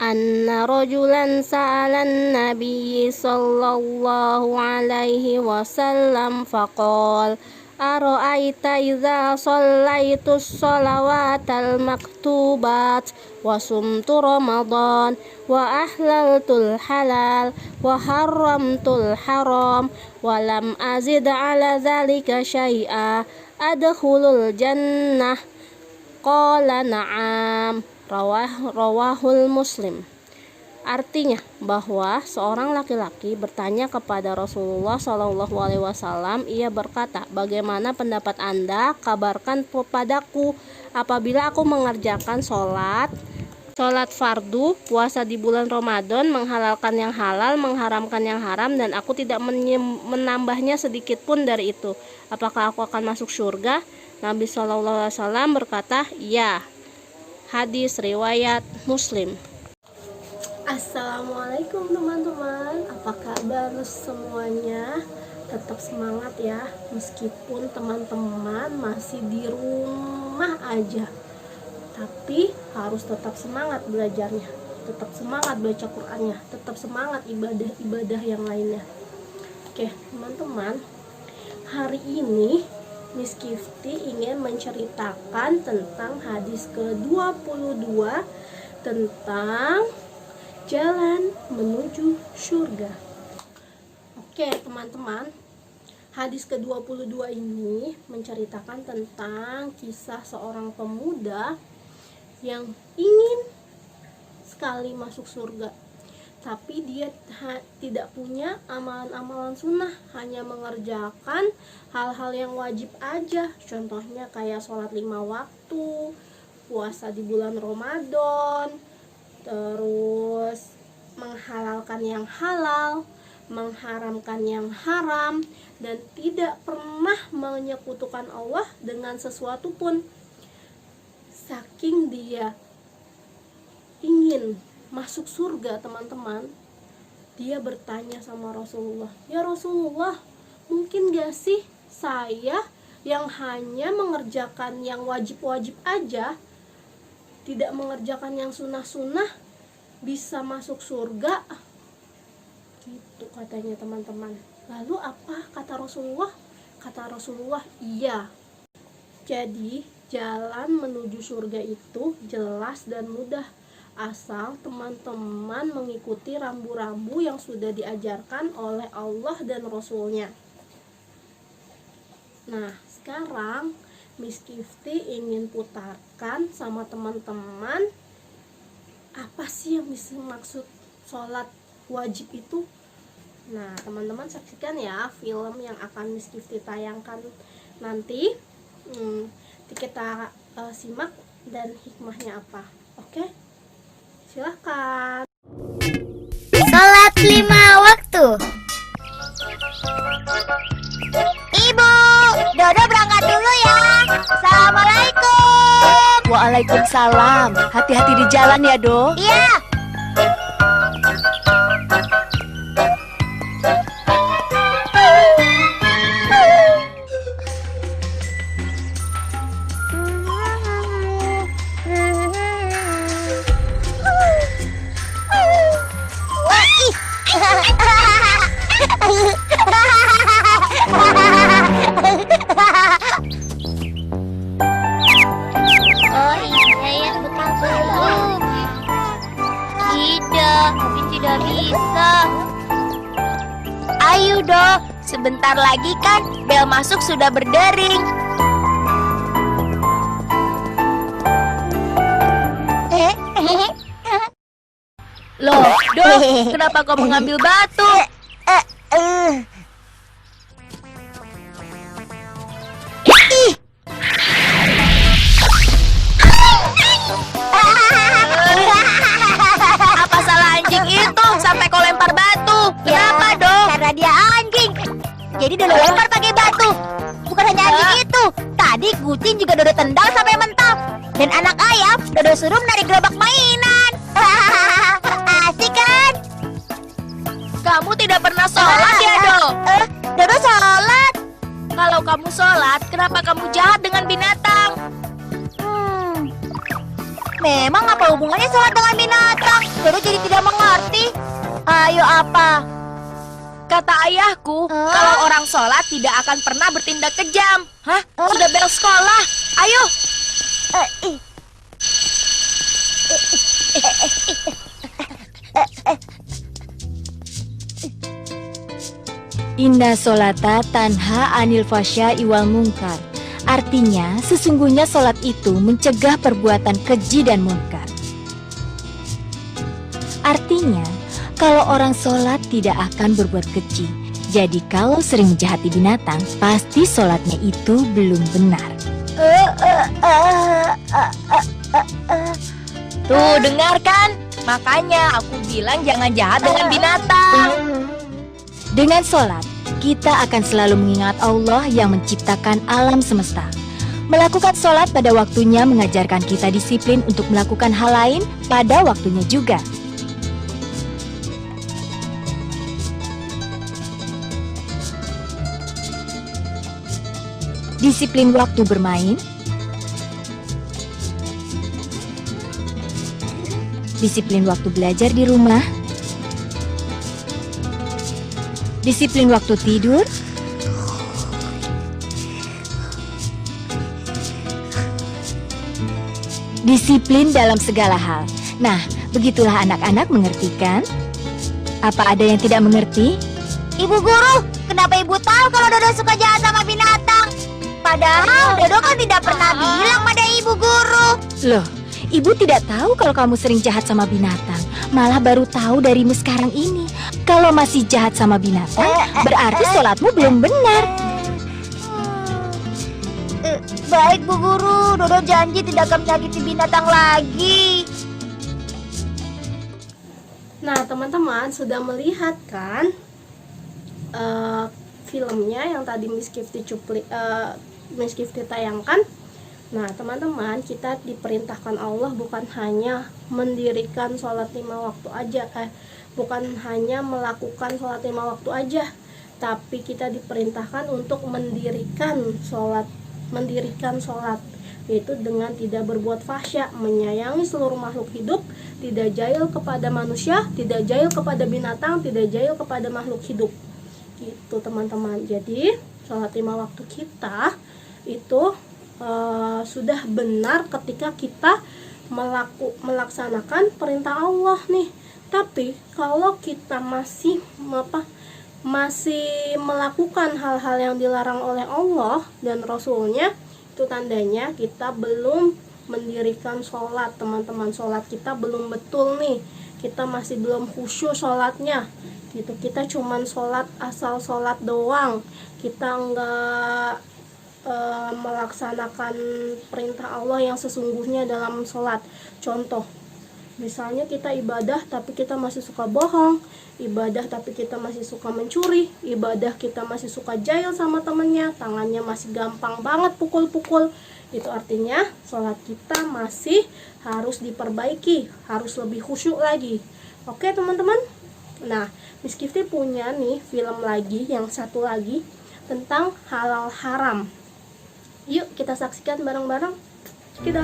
anna rajulan sa'alan nabiyyi sallallahu alaihi wasallam faqala ara'aita idza shallaitus shalawatal maktubat wa sumtu ramadan wa ahlaltul halal wa haramtul haram wa lam azid ala dzalika syai'a adkhulul jannah qala na'am rawahul muslim. Artinya bahwa seorang laki-laki bertanya kepada Rasulullah SAW. Ia berkata, bagaimana pendapat Anda? Kabarkan kepadaku apabila aku mengerjakan sholat fardu, puasa di bulan Ramadan, menghalalkan yang halal, mengharamkan yang haram, dan aku tidak menambahnya sedikit pun dari itu, apakah aku akan masuk surga? Nabi SAW berkata, ya. Hadis riwayat Muslim. Assalamualaikum teman-teman, apa kabar semuanya? Tetap semangat ya, meskipun teman-teman masih di rumah aja, tapi harus tetap semangat belajarnya, tetap semangat baca Qur'annya, tetap semangat ibadah-ibadah yang lainnya. Oke teman-teman, hari ini Miss Gifty ingin menceritakan tentang hadis ke-22 tentang jalan menuju surga. Oke teman-teman, hadis ke-22 ini menceritakan tentang kisah seorang pemuda yang ingin sekali masuk surga, tapi dia tidak punya amalan-amalan sunnah, hanya mengerjakan hal-hal yang wajib aja, contohnya kayak sholat 5 waktu, puasa di bulan Ramadan, terus menghalalkan yang halal, mengharamkan yang haram, dan tidak pernah menyekutukan Allah dengan sesuatu pun. Saking dia ingin masuk surga teman-teman, dia bertanya sama Rasulullah, ya Rasulullah, mungkin gak sih saya yang hanya mengerjakan yang wajib-wajib aja, tidak mengerjakan yang sunnah-sunnah, bisa masuk surga? Gitu katanya teman-teman. Lalu apa kata Rasulullah? Kata Rasulullah, iya. Jadi jalan menuju surga itu jelas dan mudah, asal teman-teman mengikuti rambu-rambu yang sudah diajarkan oleh Allah dan Rasulnya. Nah, sekarang Miss Gifty ingin putarkan sama teman-teman, apa sih yang bisa maksud sholat wajib itu. Nah, teman-teman saksikan ya film yang akan Miss Gifty tayangkan nanti. Kita simak dan hikmahnya apa. Oke? Silahkan. Sholat 5 waktu. Ibu, Dodo berangkat dulu ya. Assalamualaikum. Waalaikumsalam. Hati-hati di jalan ya, Do. Iya. Oh iya ya, betul. Tidak, tapi tidak bisa. Ayo Do, sebentar lagi kan bel masuk sudah berdering. Loh, Do, kenapa kau mengambil batu? Apa salah anjing itu sampai kau lempar batu? Kenapa, Do? Karena dia anjing. Jadi Dodo lempar pakai batu. Bukan hanya anjing itu, tadi kucing juga Dodo tendang sampai mentok. Dan anak ayam Dodo suruh menarik gerobak mainan. Asik kan? Kamu tidak pernah sholat ya, Do? Dodo sholat. Kalau kamu sholat, kenapa kamu jahat dengan binatang? Memang apa hubungannya sholat dengan binatang? Dodo jadi tidak mengerti. Ayo apa? Kata ayahku, kalau orang sholat tidak akan pernah bertindak kejam. Hah? Sudah bel sekolah. Ayo. Inna sholata tanha anil fasya'i wal munkar. Artinya, sesungguhnya sholat itu mencegah perbuatan keji dan munkar. Artinya, kalau orang sholat tidak akan berbuat keji. Jadi kalau sering menjahati binatang, pasti sholatnya itu belum benar. Tuh, dengarkan. Makanya aku bilang jangan jahat dengan binatang. Dengan sholat, kita akan selalu mengingat Allah yang menciptakan alam semesta. Melakukan sholat pada waktunya mengajarkan kita disiplin untuk melakukan hal lain pada waktunya juga. Disiplin waktu bermain, disiplin waktu belajar di rumah, disiplin waktu tidur, disiplin dalam segala hal. Nah, begitulah anak-anak mengerti kan? Apa ada yang tidak mengerti? Ibu guru, kenapa ibu tahu kalau Dodo suka jahat sama binatang? Padahal Dodo kan tidak pernah bilang pada ibu guru. Loh, ibu tidak tahu kalau kamu sering jahat sama binatang. Malah baru tahu darimu sekarang ini. Kalau masih jahat sama binatang, berarti sholatmu belum benar. Baik Bu Guru, Dodo janji tidak akan menyakiti binatang lagi. Nah, teman-teman sudah melihat kan filmnya yang tadi Miss Gifty tayangkan. Nah, teman-teman, kita diperintahkan Allah bukan hanya mendirikan sholat 5 waktu aja, bukan hanya melakukan sholat 5 waktu aja, tapi kita diperintahkan untuk mendirikan sholat, yaitu dengan tidak berbuat fahsya, menyayangi seluruh makhluk hidup, tidak jahil kepada manusia, tidak jahil kepada binatang, tidak jahil kepada makhluk hidup. Gitu, teman-teman. Jadi, sholat 5 waktu kita itu sudah benar ketika kita melaksanakan perintah Allah nih. Tapi kalau kita masih melakukan hal-hal yang dilarang oleh Allah dan Rasulnya, itu tandanya kita belum mendirikan sholat, teman-teman. Sholat kita belum betul nih, kita masih belum khusyuk sholatnya gitu. Kita cuman sholat asal sholat doang, kita enggak melaksanakan perintah Allah yang sesungguhnya dalam sholat. Contoh, misalnya kita ibadah tapi kita masih suka bohong, ibadah tapi kita masih suka mencuri, ibadah kita masih suka jahil sama temennya, tangannya masih gampang banget pukul-pukul. Itu artinya sholat kita masih harus diperbaiki, harus lebih khusyuk lagi. Oke teman-teman. Nah, Miss Gifty punya nih film lagi, yang satu lagi tentang halal haram. Yuk kita saksikan bareng-bareng. Kita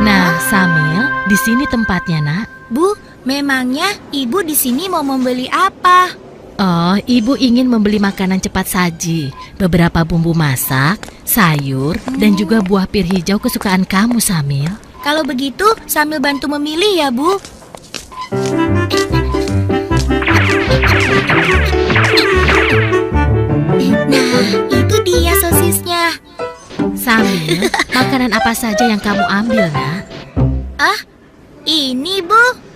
Nah, Samil, di sini tempatnya, Nak. Bu, memangnya ibu di sini mau membeli apa? Oh, ibu ingin membeli makanan cepat saji, beberapa bumbu masak, sayur, dan juga buah pir hijau kesukaan kamu, Samil. Kalau begitu, sambil bantu memilih ya, Bu. Nah, itu dia sosisnya. Samil, makanan apa saja yang kamu ambil, Nak? Ah, ini, Bu.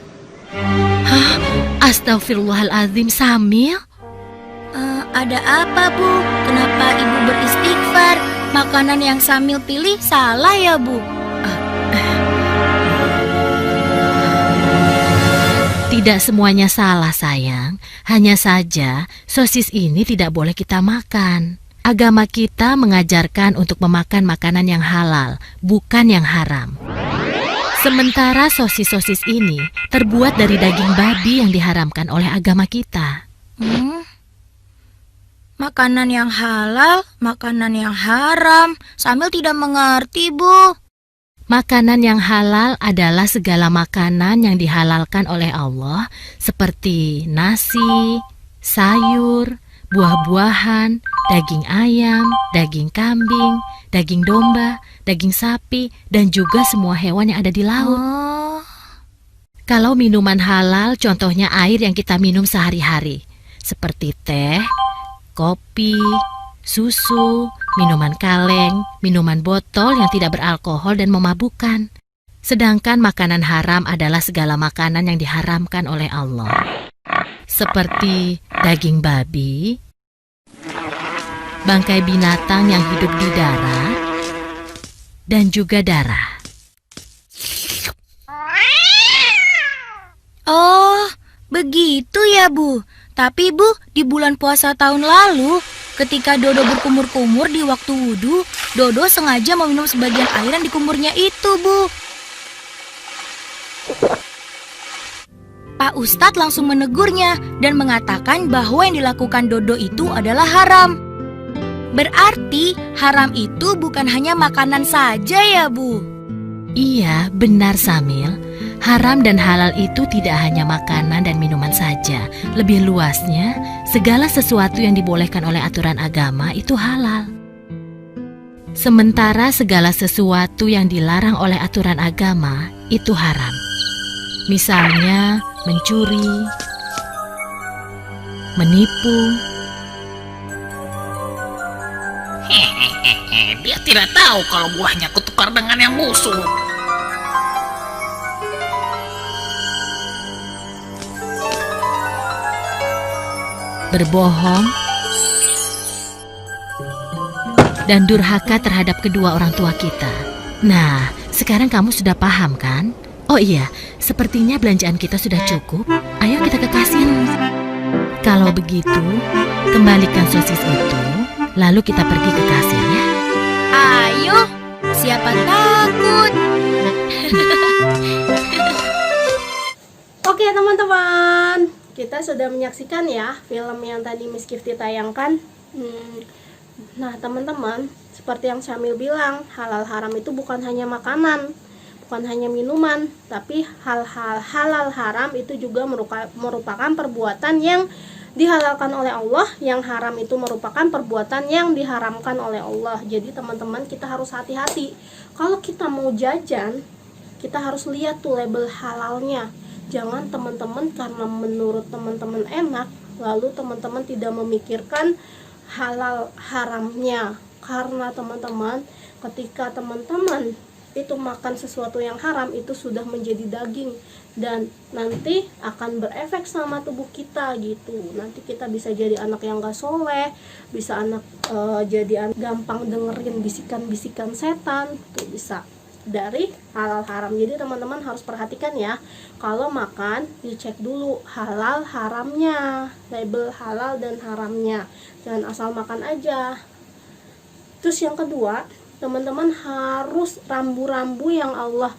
Hah? Astagfirullahaladzim, Samil. Ada apa, Bu? Kenapa ibu beristighfar? Makanan yang Samil pilih salah ya, Bu? Tidak semuanya salah, sayang. Hanya saja, sosis ini tidak boleh kita makan. Agama kita mengajarkan untuk memakan makanan yang halal, bukan yang haram. Sementara sosis-sosis ini terbuat dari daging babi yang diharamkan oleh agama kita. Makanan yang halal, makanan yang haram. Sambil tidak mengerti, Bu. Makanan yang halal adalah segala makanan yang dihalalkan oleh Allah, seperti nasi, sayur, buah-buahan, daging ayam, daging kambing, daging domba, daging sapi, dan juga semua hewan yang ada di laut. Kalau minuman halal, contohnya air yang kita minum sehari-hari, seperti teh, kopi, susu, minuman kaleng, minuman botol yang tidak beralkohol dan memabukkan. Sedangkan makanan haram adalah segala makanan yang diharamkan oleh Allah, seperti daging babi, bangkai binatang yang hidup di darat, dan juga darah. Oh, begitu ya, Bu. Tapi, Bu, di bulan puasa tahun lalu, ketika Dodo berkumur-kumur di waktu wudhu, Dodo sengaja meminum sebagian air yang dikumurnya itu, Bu. Pak Ustadz langsung menegurnya dan mengatakan bahwa yang dilakukan Dodo itu adalah haram. Berarti haram itu bukan hanya makanan saja ya, Bu? Iya, benar Samil. Haram dan halal itu tidak hanya makanan dan minuman saja. Lebih luasnya, segala sesuatu yang dibolehkan oleh aturan agama itu halal. Sementara segala sesuatu yang dilarang oleh aturan agama itu haram. Misalnya, mencuri, menipu. Dia tidak tahu kalau buahnya kutukar dengan yang busuk. Berbohong, dan durhaka terhadap kedua orang tua kita. Nah, sekarang kamu sudah paham kan? Oh iya, sepertinya belanjaan kita sudah cukup. Ayo kita ke kasir. Kalau begitu, kembalikan sosis itu, lalu kita pergi ke kasir ya. Ayo, siapa takut? Oke teman-teman, kita sudah menyaksikan ya film yang tadi Miss Gifty tayangkan. Nah teman-teman, seperti yang Syamil bilang, halal haram itu bukan hanya makanan, bukan hanya minuman, tapi hal-hal halal haram itu juga merupakan perbuatan yang dihalalkan oleh Allah, yang haram itu merupakan perbuatan yang diharamkan oleh Allah. Jadi teman-teman, kita harus hati-hati. Kalau kita mau jajan, kita harus lihat tuh label halalnya. Jangan teman-teman karena menurut teman-teman enak, lalu teman-teman tidak memikirkan halal haramnya. Karena teman-teman, ketika teman-teman itu makan sesuatu yang haram, itu sudah menjadi daging dan nanti akan berefek sama tubuh kita gitu. Nanti kita bisa jadi anak yang gak soleh, bisa jadi gampang dengerin bisikan-bisikan setan, tuh bisa dari halal haram. Jadi teman-teman harus perhatikan ya, kalau makan dicek dulu halal haramnya, label halal dan haramnya, jangan asal makan aja. Terus yang kedua, teman-teman harus rambu-rambu yang Allah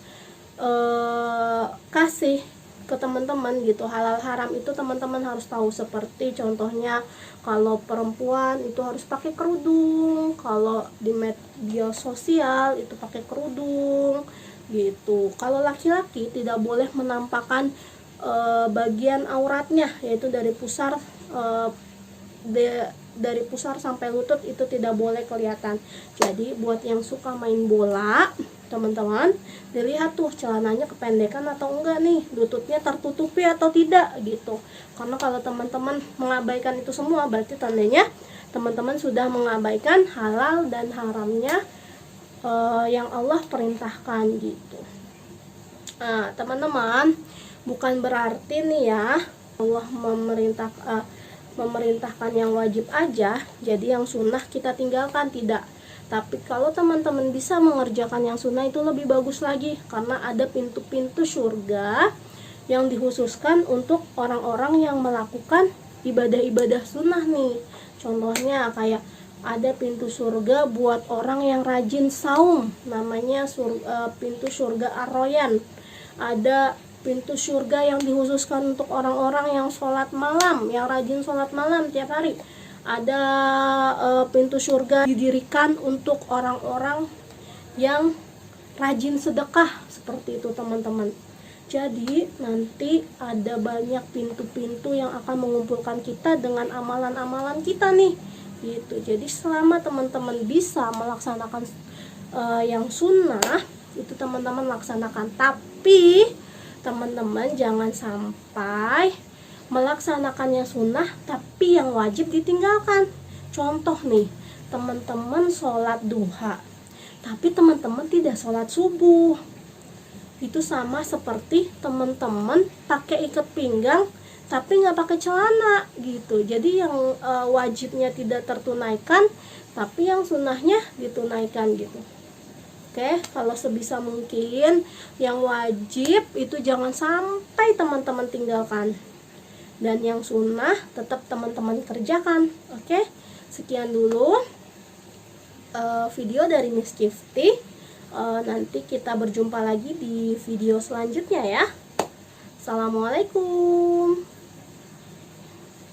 kasih ke teman-teman gitu. Halal haram itu teman-teman harus tahu, seperti contohnya kalau perempuan itu harus pakai kerudung, kalau di media sosial itu pakai kerudung gitu. Kalau laki-laki tidak boleh menampakkan bagian auratnya, yaitu dari pusar dari pusar sampai lutut itu tidak boleh kelihatan. Jadi buat yang suka main bola, teman-teman, dilihat tuh celananya kependekan atau enggak nih, lututnya tertutupi atau tidak gitu. Karena kalau teman-teman mengabaikan itu semua, berarti tandanya teman-teman sudah mengabaikan halal dan haramnya yang Allah perintahkan gitu. Nah, teman-teman, bukan berarti nih ya Allah memerintahkan yang wajib aja, jadi yang sunnah kita tinggalkan, tidak. Tapi kalau teman-teman bisa mengerjakan yang sunnah itu lebih bagus lagi, karena ada pintu-pintu surga yang dikhususkan untuk orang-orang yang melakukan ibadah-ibadah sunnah nih. Contohnya kayak ada pintu surga buat orang yang rajin saum, namanya pintu surga Ar-Royan. Ada pintu surga yang dikhususkan untuk orang-orang yang sholat malam, yang rajin sholat malam tiap hari. Ada pintu surga didirikan untuk orang-orang yang rajin sedekah, seperti itu teman-teman. Jadi nanti ada banyak pintu-pintu yang akan mengumpulkan kita dengan amalan-amalan kita nih gitu. Jadi selama teman-teman bisa melaksanakan yang sunnah, itu teman-teman laksanakan. Tapi teman-teman jangan sampai melaksanakannya sunnah tapi yang wajib ditinggalkan. Contoh nih, teman-teman sholat duha tapi teman-teman tidak sholat subuh. Itu sama seperti teman-teman pakai ikat pinggang tapi nggak pakai celana gitu. Jadi yang wajibnya tidak tertunaikan tapi yang sunnahnya ditunaikan gitu. Oke, kalau sebisa mungkin yang wajib itu jangan sampai teman-teman tinggalkan, dan yang sunnah tetap teman-teman kerjakan. Oke, sekian dulu video dari Miss Gifty. Nanti kita berjumpa lagi di video selanjutnya ya. Assalamualaikum.